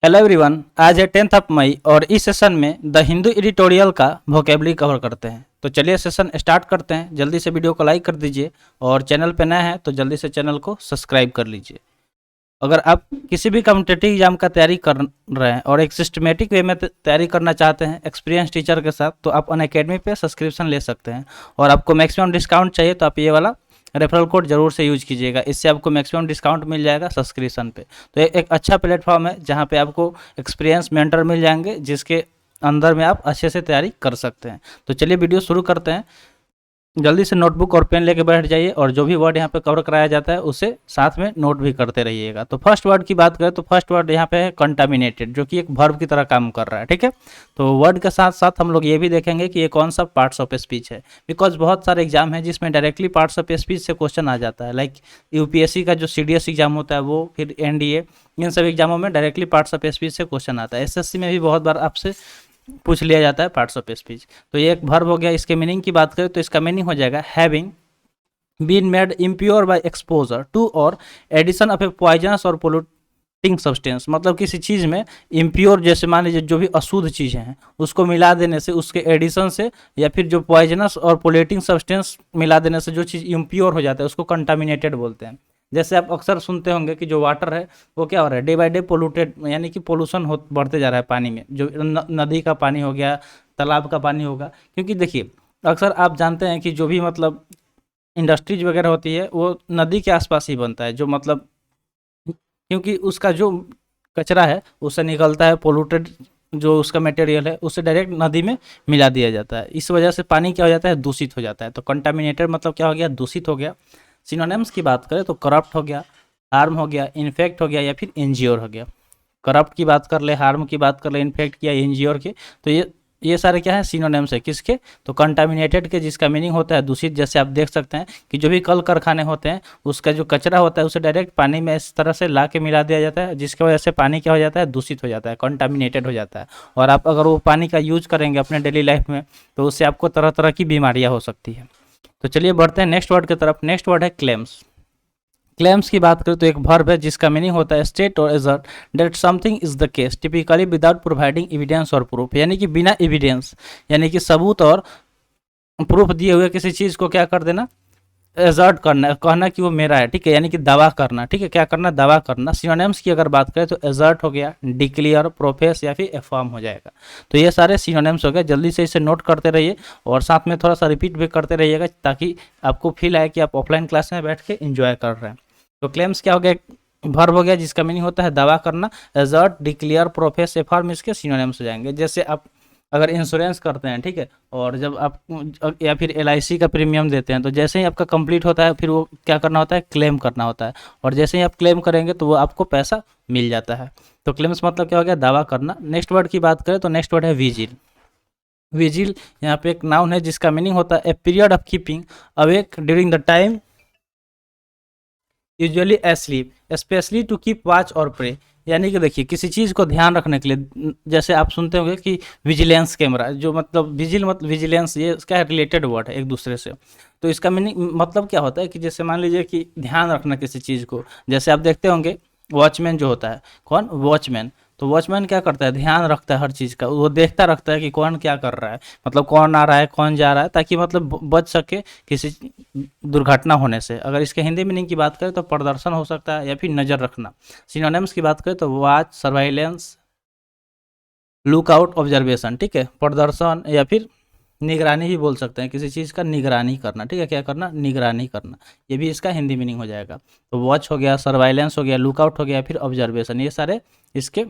Hello everyone, आज है 10 मई और इस सेशन में द हिंदू एडिटोरियल का वोकेबलरी कवर करते हैं। तो चलिए सेशन स्टार्ट करते हैं। जल्दी से वीडियो को लाइक कर दीजिए और चैनल पे नए हैं तो जल्दी से चैनल को सब्सक्राइब कर लीजिए। अगर आप किसी भी कॉम्पिटिटिव एग्जाम का तैयारी कर रहे हैं और एक सिस्टमेटिक वे में तैयारी करना चाहते हैं एक्सपीरियंस टीचर के साथ, तो आप अनअकैडमी पे सब्सक्रिप्शन ले सकते हैं। और आपको मैक्सिमम डिस्काउंट चाहिए तो आप ये वाला रेफरल कोड जरूर से यूज कीजिएगा, इससे आपको मैक्सिमम डिस्काउंट मिल जाएगा सब्सक्रिप्शन पे। तो एक अच्छा प्लेटफॉर्म है जहाँ पे आपको एक्सपीरियंस मेंटर मिल जाएंगे जिसके अंदर में आप अच्छे से तैयारी कर सकते हैं। तो चलिए वीडियो शुरू करते हैं। जल्दी से नोटबुक और पेन लेके बैठ जाइए और जो भी वर्ड यहाँ पे कवर कराया जाता है उसे साथ में नोट भी करते रहिएगा। तो फर्स्ट वर्ड की बात करें तो फर्स्ट वर्ड यहाँ पे है कंटामिनेटेड, जो कि एक वर्ब की तरह काम कर रहा है। ठीक है, तो वर्ड के साथ साथ हम लोग ये भी देखेंगे कि ये कौन सा पार्ट्स ऑफ स्पीच है, बिकॉज बहुत सारे एग्जाम है जिसमें डायरेक्टली पार्ट्स ऑफ स्पीच से क्वेश्चन आ जाता है। लाइक यूपीएससी का जो सीडीएस एग्जाम होता है वो, फिर एनडीए, इन सब एग्जामों में डायरेक्टली पार्ट्स ऑफ स्पीच से क्वेश्चन आता है। एसएससी में भी बहुत बार आपसे पूछ लिया जाता है पार्ट्स ऑफ स्पीच। तो ये एक वर्ब हो गया। इसके मीनिंग की बात करें तो इसका मीनिंग हो जाएगा having been made impure by exposure to or addition of a poisonous or polluting substance. मतलब किसी चीज़ में इम्प्योर, जैसे मान लीजिए जो भी अशुद्ध चीज़ें हैं उसको मिला देने से, उसके एडिशन से, या फिर जो पॉइजनस और पोल्यूटिंग सब्सटेंस मिला देने से जो चीज़ इम्प्योर हो जाता है उसको कंटामिनेटेड बोलते हैं। जैसे आप अक्सर सुनते होंगे कि जो वाटर है वो क्या हो रहा है, डे बाय डे पोल्यूटेड, यानी कि पोल्यूशन हो बढ़ते जा रहा है पानी में। जो नदी का पानी हो गया, तालाब का पानी होगा, क्योंकि देखिए अक्सर आप जानते हैं कि जो भी मतलब इंडस्ट्रीज वगैरह होती है वो नदी के आसपास ही बनता है, जो मतलब क्योंकि उसका जो कचरा है उससे निकलता है, पोल्यूटेड जो उसका मटेरियल है उससे डायरेक्ट नदी में मिला दिया जाता है। इस वजह से पानी क्या हो जाता है, दूषित हो जाता है। तो कंटामिनेटेड मतलब क्या हो गया, दूषित हो गया। सिनोनिम्स की बात करें तो करप्ट हो गया, हार्म हो गया, इन्फेक्ट हो गया, या फिर इंज्योर हो गया। करप्ट की बात कर ले, हार्म की बात कर ले, इन्फेक्ट किया, इंज्योर के, तो ये सारे क्या है, सिनोनिम्स है किसके, तो कंटामिनेटेड के, जिसका मीनिंग होता है दूषित। जैसे आप देख सकते हैं कि जो भी कल कारखाने होते हैं उसका जो कचरा होता है उसे डायरेक्ट पानी में इस तरह से ला के मिला दिया जाता है, जिसकी वजह से पानी क्या हो जाता है, दूषित हो जाता है, कंटामिनेटेड हो जाता है। और आप अगर वो पानी का यूज करेंगे अपने डेली लाइफ में तो उससे आपको तरह तरह की बीमारियाँ हो सकती है। तो चलिए बढ़ते हैं नेक्स्ट वर्ड की तरफ। नेक्स्ट वर्ड है क्लेम्स। क्लेम्स की बात करें तो एक वर्ब है जिसका मीनिंग होता है स्टेट और assert that something is the case typically without providing evidence और प्रूफ, यानी कि बिना एविडेंस यानी कि सबूत और प्रूफ दिए हुए किसी चीज़ को क्या कर देना, एजर्ट करना, कहना कि वो मेरा है। ठीक है, यानी कि दावा करना। ठीक है, क्या करना, दावा करना। सिनोनिम्स की अगर बात करें तो एजर्ट हो गया, डिक्लेयर, प्रोफेस, या फिर एफर्म हो जाएगा। तो ये सारे सिनोनिम्स हो गए। जल्दी से इसे नोट करते रहिए और साथ में थोड़ा सा रिपीट भी करते रहिएगा ताकि आपको फील आए कि आप ऑफलाइन क्लास में बैठ के इंजॉय कर रहे हैं। तो क्लेम्स क्या हो गया, वर्ब हो गया जिसका मीनिंग होता है दावा करना। एजर्ट, डिक्लेयर, प्रोफेस, एफर्म इसके सिनोनिम्स हो जाएंगे। जैसे आप अगर इंश्योरेंस करते हैं, ठीक है, और जब आप या फिर एलआईसी का प्रीमियम देते हैं तो जैसे ही आपका कंप्लीट होता है फिर वो क्या करना होता है, क्लेम करना होता है, और जैसे ही आप क्लेम करेंगे तो वो आपको पैसा मिल जाता है। तो क्लेम्स मतलब क्या हो गया, दावा करना। नेक्स्ट वर्ड की बात करें तो नेक्स्ट वर्ड है विजिल। विजिल यहाँ पे एक नाउन है जिसका मीनिंग होता है a period of keeping awake during the time usually asleep especially to keep watch or pray. यानी कि देखिए किसी चीज़ को ध्यान रखने के लिए, जैसे आप सुनते होंगे कि विजिलेंस कैमरा, जो मतलब विजिल मतलब विजिलेंस, ये इसका रिलेटेड वर्ड है एक दूसरे से। तो इसका मीनिंग मतलब क्या होता है कि जैसे मान लीजिए कि ध्यान रखना किसी चीज़ को, जैसे आप देखते होंगे वॉचमैन जो होता है, कौन, वॉचमैन। तो वॉचमैन क्या करता है, ध्यान रखता है हर चीज़ का, वो देखता रखता है कि कौन क्या कर रहा है, मतलब कौन आ रहा है, कौन जा रहा है, ताकि मतलब बच सके किसी दुर्घटना होने से। अगर इसके हिंदी मीनिंग की बात करें तो प्रदर्शन हो सकता है या फिर नज़र रखना। सिनोनिम्स की बात करें तो वॉच, सर्वाइलेंस, लुकआउट, ऑब्जर्वेशन। ठीक है, प्रदर्शन या फिर निगरानी भी बोल सकते हैं, किसी चीज़ का निगरानी करना। ठीक है, क्या करना, निगरानी करना, ये भी इसका हिंदी मीनिंग हो जाएगा। तो वॉच हो गया, सर्वाइलेंस हो गया, लुकआउट हो गया, फिर ऑब्जर्वेशन, ये सारे इसके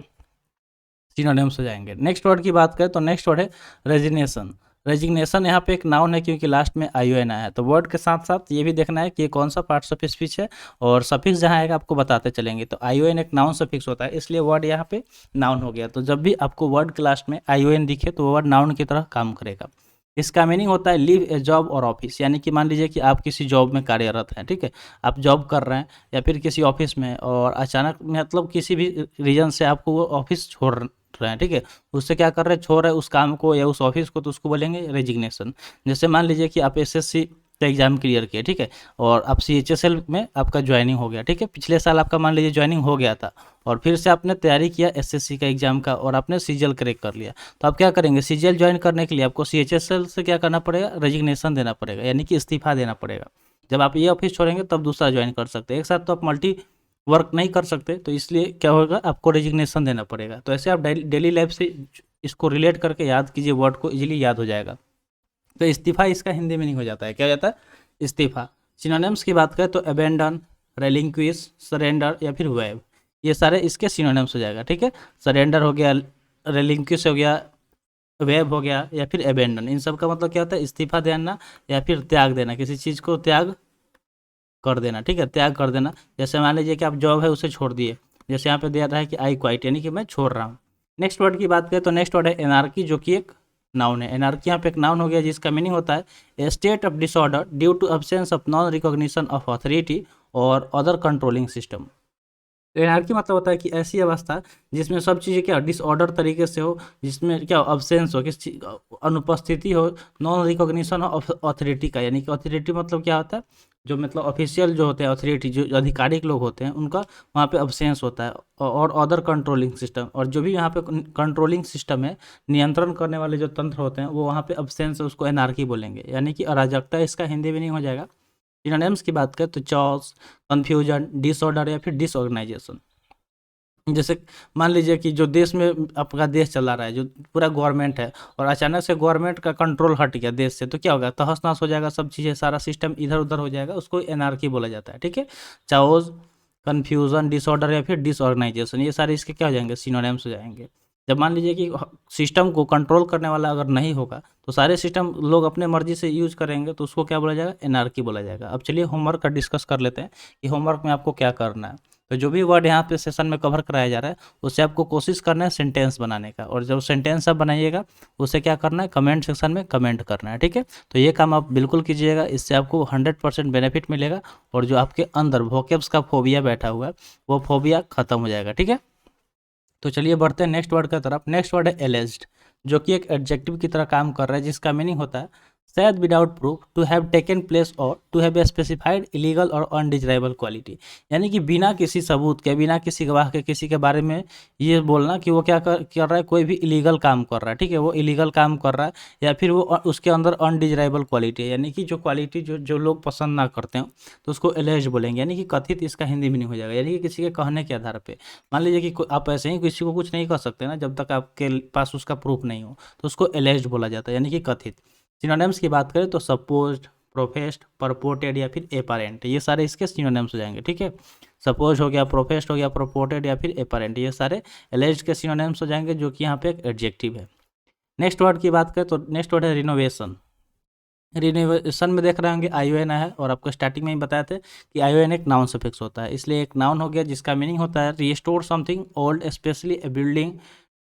सिनोनिम्स हो जाएंगे। नेक्स्ट वर्ड की बात करें तो नेक्स्ट वर्ड है रेजिग्नेशन। रेजिग्नेशन यहाँ पे एक नाउन है क्योंकि लास्ट में आईओएन आया है। तो वर्ड के साथ साथ ये भी देखना है कि ये कौन सा पार्ट्स ऑफ स्पीच है, और सफिक्स जहाँ आएगा आपको बताते चलेंगे। तो आईओएन एक नाउन सफिक्स होता है, इसलिए वर्ड यहाँ पे नाउन हो गया। तो जब भी आपको वर्ड के लास्ट में आईओएन दिखे तो वर्ड नाउन की तरह काम करेगा। इसका मीनिंग होता है लीव ए जॉब और ऑफिस, यानी कि मान लीजिए कि आप किसी जॉब में कार्यरत हैं, ठीक है, आप जॉब कर रहे हैं या फिर किसी ऑफिस में, और अचानक मतलब किसी भी रीजन से आपको वो ऑफिस छोड़ रहे हैं, ठीक है, उससे क्या कर रहे हैं, छोड़ रहे हैं उस काम को या उस ऑफिस को, तो उसको बोलेंगे रेजिग्नेशन। जैसे मान लीजिए कि आप एसएससी तो एग्ज़ाम क्लियर किया, ठीक है, और अब CHSL में आपका ज्वाइनिंग हो गया, ठीक है। पिछले साल आपका मान लीजिए ज्वाइनिंग हो गया था और फिर से आपने तैयारी किया SSC का एग्ज़ाम का और आपने CGL क्रैक कर लिया, तो आप क्या करेंगे, CGL ज्वाइन करने के लिए आपको CHSL से क्या करना पड़ेगा, रेजिग्नेशन देना पड़ेगा, यानी कि इस्तीफा देना पड़ेगा। जब आप ये ऑफिस छोड़ेंगे तब दूसरा ज्वाइन कर सकते हैं, एक साथ तो आप मल्टी वर्क नहीं कर सकते, तो इसलिए क्या होगा, आपको रेजिग्नेशन देना पड़ेगा। तो ऐसे आप डेली लाइफ से इसको रिलेट करके याद कीजिए, वर्ड को इजीली याद हो जाएगा। तो इस्तीफा इसका हिंदी मीनिंग हो जाता है, क्या हो जाता है, इस्तीफा। सिनोनिम्स की बात करें तो अबेंडन, रेलिंक्विश, सरेंडर या फिर वेव, ये सारे इसके सिनोनिम्स हो जाएगा, ठीक है। सरेंडर हो गया, रेलिंक्विश हो गया, वेव हो गया या फिर अबेंडन, इन सब का मतलब क्या होता है, इस्तीफा देना या फिर त्याग देना, किसी चीज़ को त्याग कर देना, ठीक है, त्याग कर देना। जैसे मान लीजिए कि आप जॉब है उसे छोड़ दिए, जैसे यहाँ पे दिया रहा है कि आई क्वाइट, यानी कि मैं छोड़ रहा हूँ। नेक्स्ट वर्ड की बात करें तो नेक्स्ट वर्ड है एनार्की, जो कि एक नाउन है। एनार्की यहाँ पे एक नाउन हो गया जिसका मीनिंग होता है a state of disorder due to absence of non recognition of authority और अदर कंट्रोलिंग सिस्टम। एनार्की मतलब होता है कि ऐसी अवस्था जिसमें सब चीज़ें क्या डिसऑर्डर तरीके से हो, जिसमें क्या अब्सेंस हो, किसी चीज अनुपस्थिति हो, नॉन रिकॉग्निशन ऑफ अथॉरिटी का, यानी कि अथॉरिटी मतलब क्या होता है, जो मतलब ऑफिशियल जो होते हैं, अथॉरिटी जो आधिकारिक लोग होते हैं उनका वहाँ पे अब्सेंस होता है, और अदर कंट्रोलिंग सिस्टम, और जो भी यहाँ पे कंट्रोलिंग सिस्टम है, नियंत्रण करने वाले जो तंत्र होते हैं वो वहाँ पे अब्सेंस है, उसको एनार्की बोलेंगे, यानी कि अराजकता इसका हिंदी में नहीं हो जाएगा। सिनोनिम्स की बात करें तो चॉस, कन्फ्यूजन, डिसऑर्डर या फिर डिसऑर्गेनाइजेशन। जैसे मान लीजिए कि जो देश में आपका देश चला रहा है, जो पूरा गवर्नमेंट है, और अचानक से गवर्नमेंट का कंट्रोल हट गया देश से, तो क्या होगा, तहस नहस हो जाएगा, सब चीज़ें, सारा सिस्टम इधर उधर हो जाएगा, उसको एनार्की बोला जाता है, ठीक है। चाओज, कन्फ्यूजन, डिसऑर्डर या फिर डिसऑर्गेनाइजेशन, ये सारे इसके क्या हो जाएंगे, सिनोनिम्स हो जाएंगे। जब मान लीजिए कि सिस्टम को कंट्रोल करने वाला अगर नहीं होगा, तो सारे सिस्टम लोग अपने मर्जी से यूज करेंगे, तो उसको क्या बोला जाएगा, एनार्की बोला जाएगा। अब चलिए होमवर्क का डिस्कस कर लेते हैं कि होमवर्क में आपको क्या करना है। तो जो भी वर्ड यहाँ पे सेशन में कवर कराया जा रहा है, उससे आपको कोशिश करना है सेंटेंस बनाने का, और जब सेंटेंस आप बनाइएगा उसे क्या करना है, कमेंट सेक्शन में कमेंट करना है, ठीक है। तो ये काम आप बिल्कुल कीजिएगा, इससे आपको 100% बेनिफिट मिलेगा, और जो आपके अंदर वोकेब्स का फोबिया बैठा हुआ है वो फोबिया खत्म हो जाएगा, ठीक है। तो चलिए बढ़ते हैं नेक्स्ट वर्ड की तरफ। नेक्स्ट वर्ड है एलेज्ड, जो कि एक एडजेक्टिव की तरह काम कर रहा है, जिसका मीनिंग होता है शायद without proof, to have taken place or to have specified illegal or undesirable quality, यानी कि बिना किसी सबूत के, बिना किसी गवाह के किसी के बारे में ये बोलना कि वो क्या कर रहा है, कोई भी इलीगल काम कर रहा है, ठीक है, वो इलीगल काम कर रहा है, या फिर वो उसके अंदर अनडिजायरेबल क्वालिटी है, यानी कि जो क्वालिटी जो लोग पसंद ना करते हो, तो उसको एलेज बोलेंगे, यानी कि कथित, इसका हिंदी मीनिंग हो जाएगा, यानी कि किसी के कहने के आधार पर। मान लीजिए कि आप ऐसे ही किसी को कुछ नहीं कह सकते ना, जब तक आपके पास उसका प्रूफ नहीं हो, तो उसको एलेज्ड बोला जाता है, यानी कि कथित। सिनोनिम्स की बात करें तो सपोज्ड, प्रोफेस्ड, परपोर्टेड या फिर एपारेंट, ये सारे इसके सिनोनिम्स हो जाएंगे, ठीक है। सपोज हो गया, प्रोफेस्ड हो गया, प्रोपोर्टेड या फिर एपारेंट, ये सारे एलेज्ड के सिनोनिम्स हो जाएंगे, जो कि यहाँ पे एक एडजेक्टिव है। नेक्स्ट वर्ड की बात करें तो नेक्स्ट वर्ड है रिनोवेशन। रिनोवेशन में देख रहे होंगे ION है, और आपको स्टार्टिंग में ही बताए थे कि ION एक नाउन सफिक्स होता है, इसलिए एक नाउन हो गया जिसका मीनिंग होता है restore something old, especially a building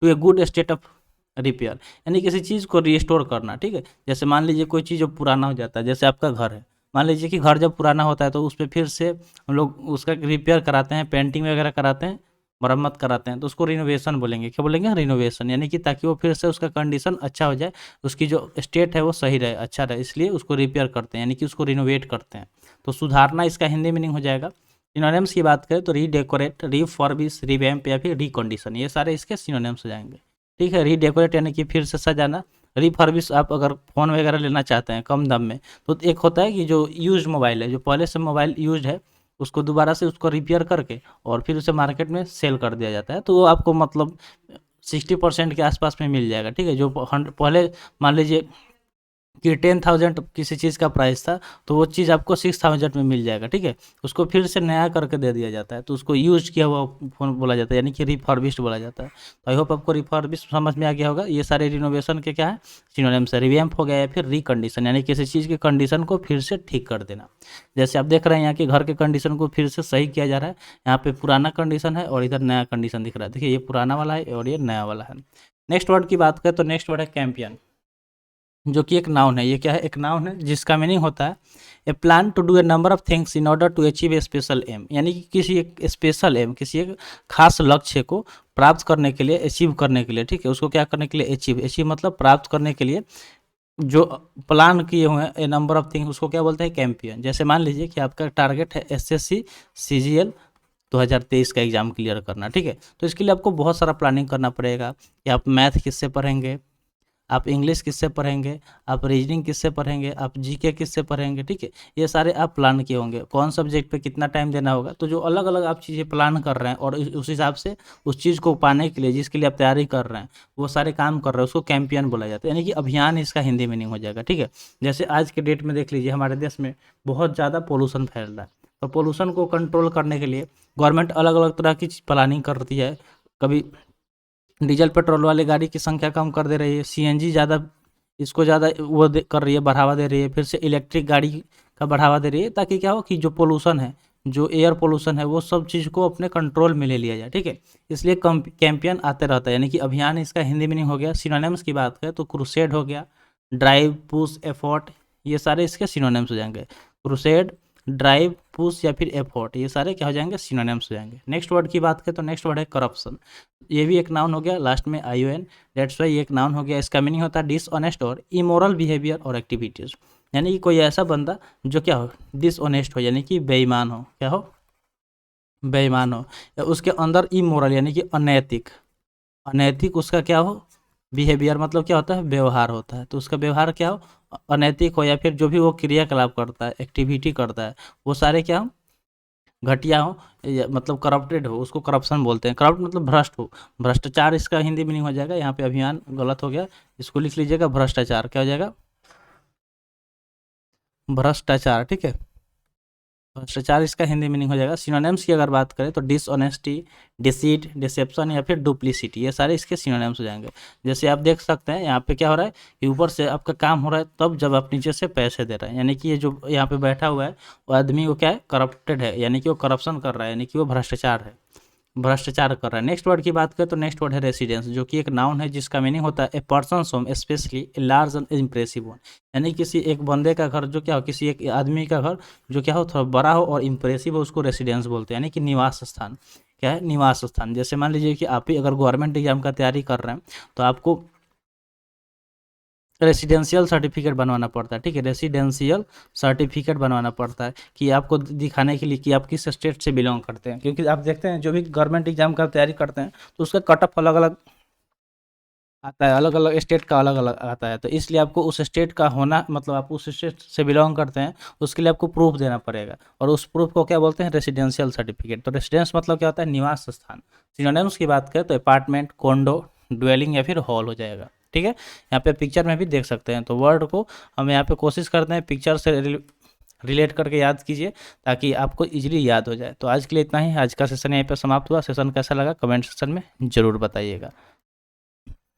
to a good state of repair, यानी किसी चीज़ को रिस्टोर करना, ठीक है। जैसे मान लीजिए कोई चीज़ जो पुराना हो जाता है, जैसे आपका घर है, मान लीजिए कि घर जब पुराना होता है तो उस पर फिर से हम लोग उसका रिपेयर कराते हैं, पेंटिंग वगैरह कराते हैं, मरम्मत कराते हैं, तो उसको रिनोवेशन बोलेंगे, क्या बोलेंगे, रिनोवेशन, यानी कि ताकि वो फिर से उसका कंडीशन अच्छा हो जाए, उसकी जो स्टेट है वो सही रहे, अच्छा रहे, इसलिए उसको रिपेयर करते हैं, यानी कि उसको रिनोवेट करते हैं। तो सुधारना इसका हिंदी मीनिंग हो जाएगा। सिनोनिम्स की बात करें तो रीडेकोरेट, रीफॉर्बिश, रिवैम्प या फिर रिकंडीशन, ये सारे इसके सिनोनिम्स हो जाएंगे, ठीक है। रीडेकोरेट यानी कि फिर से सजाना, रिफर्बिश आप अगर फ़ोन वगैरह लेना चाहते हैं कम दाम में, तो एक होता है कि जो यूज मोबाइल है, जो पहले से मोबाइल यूज है, उसको दोबारा से उसको रिपेयर करके और फिर उसे मार्केट में सेल कर दिया जाता है, तो वो आपको मतलब 60% के आसपास में मिल जाएगा, ठीक है। जो पहले मान लीजिए कि 10,000 किसी चीज़ का प्राइस था, तो वो चीज़ आपको 6,000 में मिल जाएगा, ठीक है। उसको फिर से नया करके दे दिया जाता है, तो उसको यूज किया हुआ फ़ोन बोला जाता है, यानी कि रिफर्बिश्ड बोला जाता है। तो आई होप आपको रिफर्बिश्ड समझ में आ गया होगा। ये सारे रिनोवेशन के क्या है, सिनोनिम्स है। रिवैम्प हो गया या फिर रिकंडीशन, यानी किसी चीज़ की कंडीशन को फिर से ठीक कर देना। जैसे आप देख रहे हैं यहाँ कि घर के कंडीशन को फिर से सही किया जा रहा है, यहाँ पे पुराना कंडीशन है और इधर नया कंडीशन दिख रहा है, देखिए ये पुराना वाला है और ये नया वाला है। नेक्स्ट वर्ड की बात करें तो नेक्स्ट वर्ड है कैंपियन, जो कि एक नाउन है। ये क्या है, एक नाउन है जिसका मीनिंग होता है a plan to do a number of things in order to achieve a special aim, यानी कि किसी एक स्पेशल एम, किसी एक खास लक्ष्य को प्राप्त करने के लिए, अचीव करने के लिए, ठीक है, उसको क्या करने के लिए, अचीव, अचीव मतलब प्राप्त करने के लिए जो प्लान किए हुए हैं ए नंबर ऑफ थिंग, उसको क्या बोलते हैं, कैंपियन। जैसे मान लीजिए कि आपका टारगेट है एसएससी सीजीएल 2023 का एग्ज़ाम क्लियर करना, ठीक है। तो इसके लिए आपको बहुत सारा प्लानिंग करना पड़ेगा कि आप मैथ किससे पढ़ेंगे, आप इंग्लिश किससे पढ़ेंगे, आप रीजनिंग किससे पढ़ेंगे, आप जीके किससे पढ़ेंगे, ठीक है। ये सारे आप प्लान किए होंगे, कौन सब्जेक्ट पे कितना टाइम देना होगा। तो जो अलग अलग आप चीज़ें प्लान कर रहे हैं और उस हिसाब से उस चीज़ को पाने के लिए जिसके लिए आप तैयारी कर रहे हैं, वो सारे काम कर रहे हैं, उसको कैंपियन बोला जाता है, यानी कि अभियान इसका हिंदी मीनिंग हो जाएगा, ठीक है। जैसे आज के डेट में देख लीजिए हमारे देश में बहुत ज़्यादा पोल्यूशन फैल रहा है, तो पोल्यूशन को कंट्रोल करने के लिए गवर्नमेंट अलग अलग तरह की प्लानिंग करती है। कभी डीजल पेट्रोल वाले गाड़ी की संख्या कम कर दे रही है, सीएनजी ज़्यादा इसको ज़्यादा वो कर रही है, बढ़ावा दे रही है, फिर से इलेक्ट्रिक गाड़ी का बढ़ावा दे रही है, ताकि क्या हो कि जो पोल्यूशन है, जो एयर पोल्यूशन है, वो सब चीज़ को अपने कंट्रोल में ले लिया जाए, ठीक है। इसलिए कैंपेन आते रहता है, यानी कि अभियान इसका हिंदी मीनिंग हो गया। सिनोनिम्स की बात करें तो क्रूसेड हो गया, ड्राइव, पुश, एफर्ट, ये सारे इसके सिनोनिम्स हो जाएंगे। क्रूसेड, ड्राइव, पुश या फिर एफर्ट, ये सारे क्या हो जाएंगे, सिनोनिम्स हो जाएंगे। नेक्स्ट वर्ड की बात करें तो नेक्स्ट वर्ड है करप्शन। ये भी एक नाउन हो गया, लास्ट में ION, डेट्स वाई एक नाउन हो गया। इसका मीनिंग होता है डिसऑनेस्ट और इमोरल बिहेवियर और एक्टिविटीज़, यानी कि कोई ऐसा बंदा जो क्या हो, डिसऑनेस्ट हो, यानी कि बेईमान हो, क्या हो, बेईमान हो, या उसके अंदर इमोरल यानी कि अनैतिक, अनैतिक उसका क्या हो, बिहेवियर मतलब क्या होता है, व्यवहार होता है। तो उसका व्यवहार क्या हो, अनैतिक हो, या फिर जो भी वो क्रियाकलाप करता है, एक्टिविटी करता है, वो सारे क्या हो, घटिया हो, मतलब करप्टेड हो, उसको करप्शन बोलते हैं। करप्ट मतलब भ्रष्ट हो, भ्रष्टाचार इसका हिंदी मीनिंग हो जाएगा। यहाँ पे अभियान गलत हो गया, इसको लिख लीजिएगा भ्रष्टाचार, क्या हो जाएगा, भ्रष्टाचार, ठीक है। भ्रष्टाचार इसका हिंदी मीनिंग हो जाएगा। सिनोनिम्स की अगर बात करें तो डिसऑनेस्टी, डिसीट, डिसेप्शन या फिर डुप्लीसिटी, ये सारे इसके सिनोनिम्स हो जाएंगे। जैसे आप देख सकते हैं यहाँ पे क्या हो रहा है कि ऊपर से आपका काम हो रहा है तब जब आप नीचे से पैसे दे रहे हैं, यानी कि ये जो यहाँ पे बैठा हुआ है वो आदमी वो क्या है, करप्टेड है, यानी कि वो करप्शन कर रहा है, यानी कि वो भ्रष्टाचार है, भ्रष्टाचार कर रहा है। नेक्स्ट वर्ड की बात करें तो नेक्स्ट वर्ड है रेसिडेंस, जो कि एक नाउन है जिसका मीनिंग होता है a person home specially a large and impressive one, यानी किसी एक बंदे का घर जो क्या हो, किसी एक आदमी का घर जो क्या हो, थोड़ा बड़ा हो और इम्प्रेसिव हो, उसको रेसिडेंस बोलते हैं, यानी कि निवास स्थान, क्या है, निवास स्थान। जैसे मान लीजिए कि आप ही अगर गवर्नमेंट एग्जाम का तैयारी कर रहे हैं तो आपको रेसिडेंशियल सर्टिफिकेट बनवाना पड़ता है, ठीक है, रेसिडेंशियल सर्टिफिकेट बनवाना पड़ता है कि आपको दिखाने के लिए कि आप किस स्टेट से बिलोंग करते हैं। क्योंकि आप देखते हैं जो भी गवर्नमेंट एग्जाम का तैयारी करते हैं तो उसका कट ऑफ अलग अलग आता है, अलग अलग स्टेट का अलग अलग आता है। तो इसलिए आपको उस स्टेट का होना, मतलब आप उस स्टेट से बिलोंग करते हैं, उसके लिए आपको प्रूफ देना पड़ेगा, और उस प्रूफ को क्या बोलते हैं, रेसिडेंशियल सर्टिफिकेट। तो रेसिडेंस मतलब क्या होता है, निवास स्थान। सिनोनिम्स की बात करें तो अपार्टमेंट, कोंडो, ड्वेलिंग या फिर हॉल हो जाएगा, ठीक है। यहाँ पे पिक्चर में भी देख सकते हैं। तो वर्ड को हम यहाँ पे कोशिश करते हैं पिक्चर से रिलेट करके याद कीजिए ताकि आपको इजीली याद हो जाए। तो आज के लिए इतना ही, आज का सेशन यहीं पे समाप्त हुआ। सेशन कैसा लगा कमेंट सेक्शन में ज़रूर बताइएगा।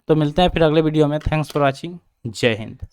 तो मिलते हैं फिर अगले वीडियो में। थैंक्स फॉर वॉचिंग, जय हिंद।